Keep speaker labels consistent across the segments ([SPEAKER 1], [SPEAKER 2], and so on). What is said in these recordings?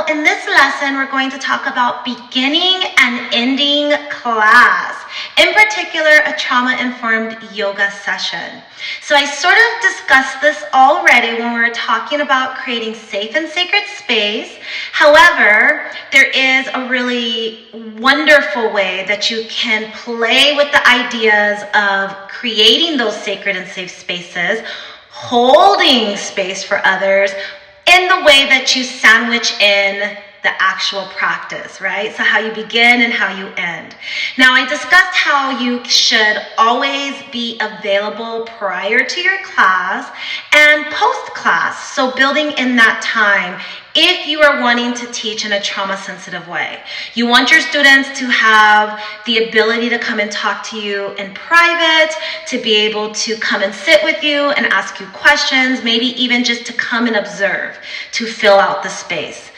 [SPEAKER 1] in this lesson, we're going to talk about beginning and ending class, in particular, a trauma-informed yoga session. So I sort of discussed this already when we were talking about creating safe and sacred space. However, there is a really wonderful way that you can play with the ideas of creating those sacred and safe spaces, holding space for others, in the way that you sandwich in the actual practice, right? So how you begin and how you end. Now, I discussed how you should always be available prior to your class and post-class, so building in that time if you are wanting to teach in a trauma-sensitive way. You want your students to have the ability to come and talk to you in private, to be able to come and sit with you and ask you questions, maybe even just to come and observe, to fill out the space.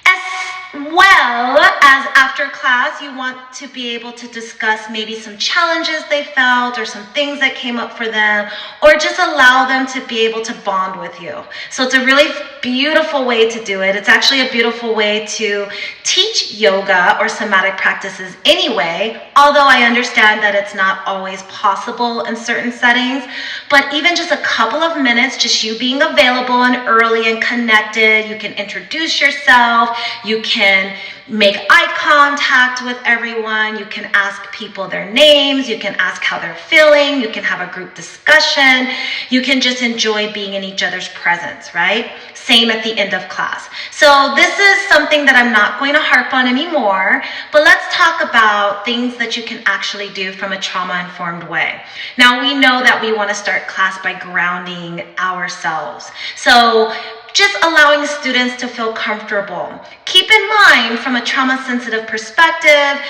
[SPEAKER 1] As well as after class, you want to be able to discuss maybe some challenges they felt or some things that came up for them, or just allow them to be able to bond with you. So it's a really beautiful way to do it. It's actually a beautiful way to teach yoga or somatic practices anyway, although I understand that it's not always possible in certain settings. But even just a couple of minutes, just you being available and early and connected, you can introduce yourself, you can make eye contact with everyone, you can ask people their names, you can ask how they're feeling, you can have a group discussion, you can just enjoy being in each other's presence, right? Same at the end of class. So this is something that I'm not going to harp on anymore, but let's talk about things that you can actually do from a trauma-informed way. Now, we know that we want to start class by grounding ourselves. So just allowing students to feel comfortable. Keep in mind, from a trauma-sensitive perspective,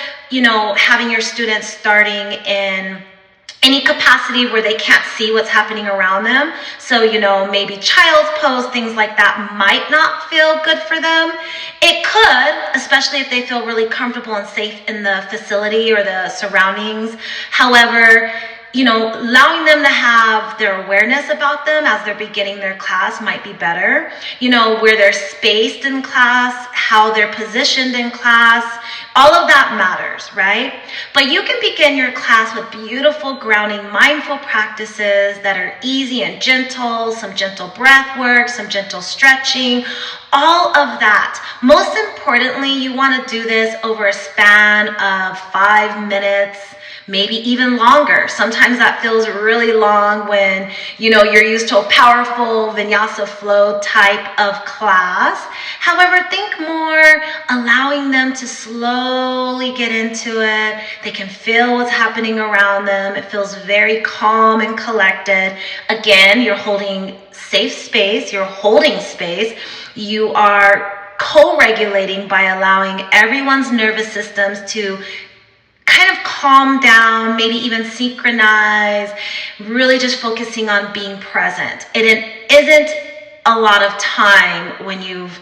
[SPEAKER 1] having your students starting in any capacity where they can't see what's happening around them. So, maybe child's pose, things like that might not feel good for them. It could, especially if they feel really comfortable and safe in the facility or the surroundings. However, allowing them to have their awareness about them as they're beginning their class might be better. Where they're spaced in class, how they're positioned in class, all of that matters, right? But you can begin your class with beautiful grounding, mindful practices that are easy and gentle, some gentle breath work, some gentle stretching, all of that. Most importantly, you want to do this over a span of 5 minutes, maybe even longer. Sometimes that feels really long when, you're used to a powerful vinyasa flow type of class. However, think more allowing them to slowly get into it. They can feel what's happening around them. It feels very calm and collected. Again, you're holding safe space. You're holding space. You are co-regulating by allowing everyone's nervous systems to kind of calm down, maybe even synchronize, really just focusing on being present. It isn't a lot of time when you've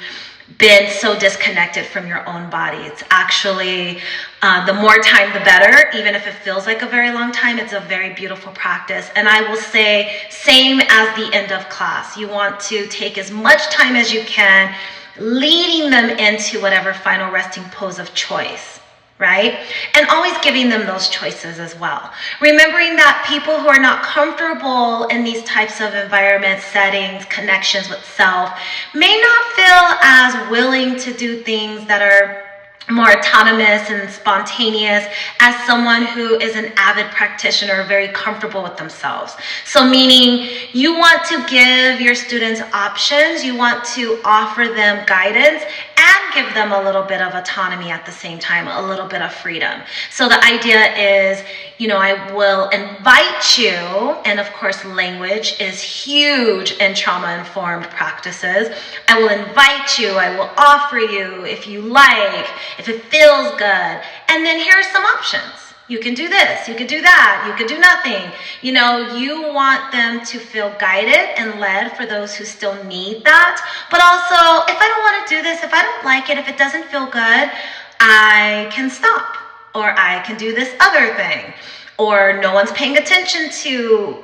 [SPEAKER 1] been so disconnected from your own body. It's actually, the more time, the better. Even if it feels like a very long time, it's a very beautiful practice. And I will say, same as the end of class. You want to take as much time as you can, leading them into whatever final resting pose of choice, right? And always giving them those choices as well. Remembering that people who are not comfortable in these types of environments, settings, connections with self, may not feel as willing to do things that are more autonomous and spontaneous as someone who is an avid practitioner, very comfortable with themselves. So meaning you want to give your students options, you want to offer them guidance and give them a little bit of autonomy at the same time, a little bit of freedom. So the idea is, I will invite you, and of course language is huge in trauma-informed practices. I will invite you, I will offer you, if you like, if it feels good, and then here are some options. You can do this, you can do that, you can do nothing. You want them to feel guided and led for those who still need that. But also, if I don't want to do this, if I don't like it, if it doesn't feel good, I can stop. Or I can do this other thing. Or no one's paying attention to,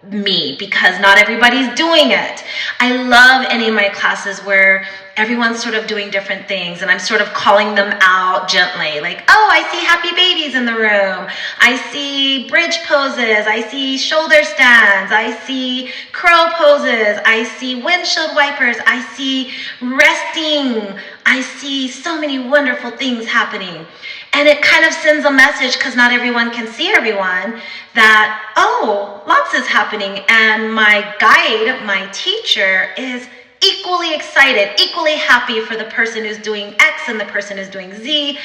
[SPEAKER 1] me because not everybody's doing it. I love any of my classes where everyone's sort of doing different things, and I'm sort of calling them out gently, like, oh, I see happy babies in the room. I see bridge poses. I see shoulder stands. I see crow poses. I see windshield wipers. I see resting. I see so many wonderful things happening. And it kind of sends a message, because not everyone can see everyone, that, oh, lots is happening. And my guide, my teacher, is equally excited, equally happy for the person who's doing X and the person who's doing Z.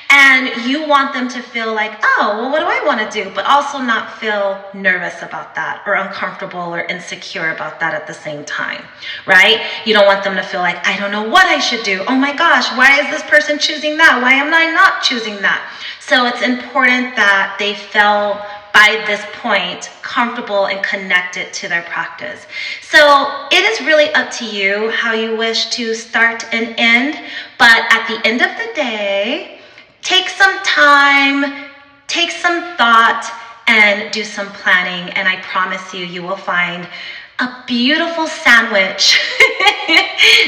[SPEAKER 1] And you want them to feel like, oh, well, what do I want to do? But also not feel nervous about that, or uncomfortable or insecure about that at the same time, right? You don't want them to feel like, I don't know what I should do. Oh my gosh, why is this person choosing that? Why am I not choosing that? So it's important that they feel, by this point, comfortable and connected to their practice. So it is really up to you how you wish to start and end. But at the end of the day, take some time, take some thought, and do some planning. And I promise you, you will find a beautiful sandwich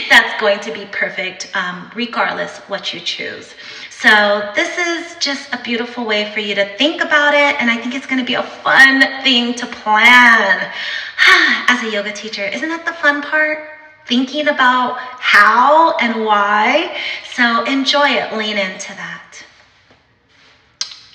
[SPEAKER 1] that's going to be perfect, regardless what you choose. So this is just a beautiful way for you to think about it, and I think it's going to be a fun thing to plan. As a yoga teacher, isn't that the fun part? Thinking about how and why. So enjoy it, lean into that.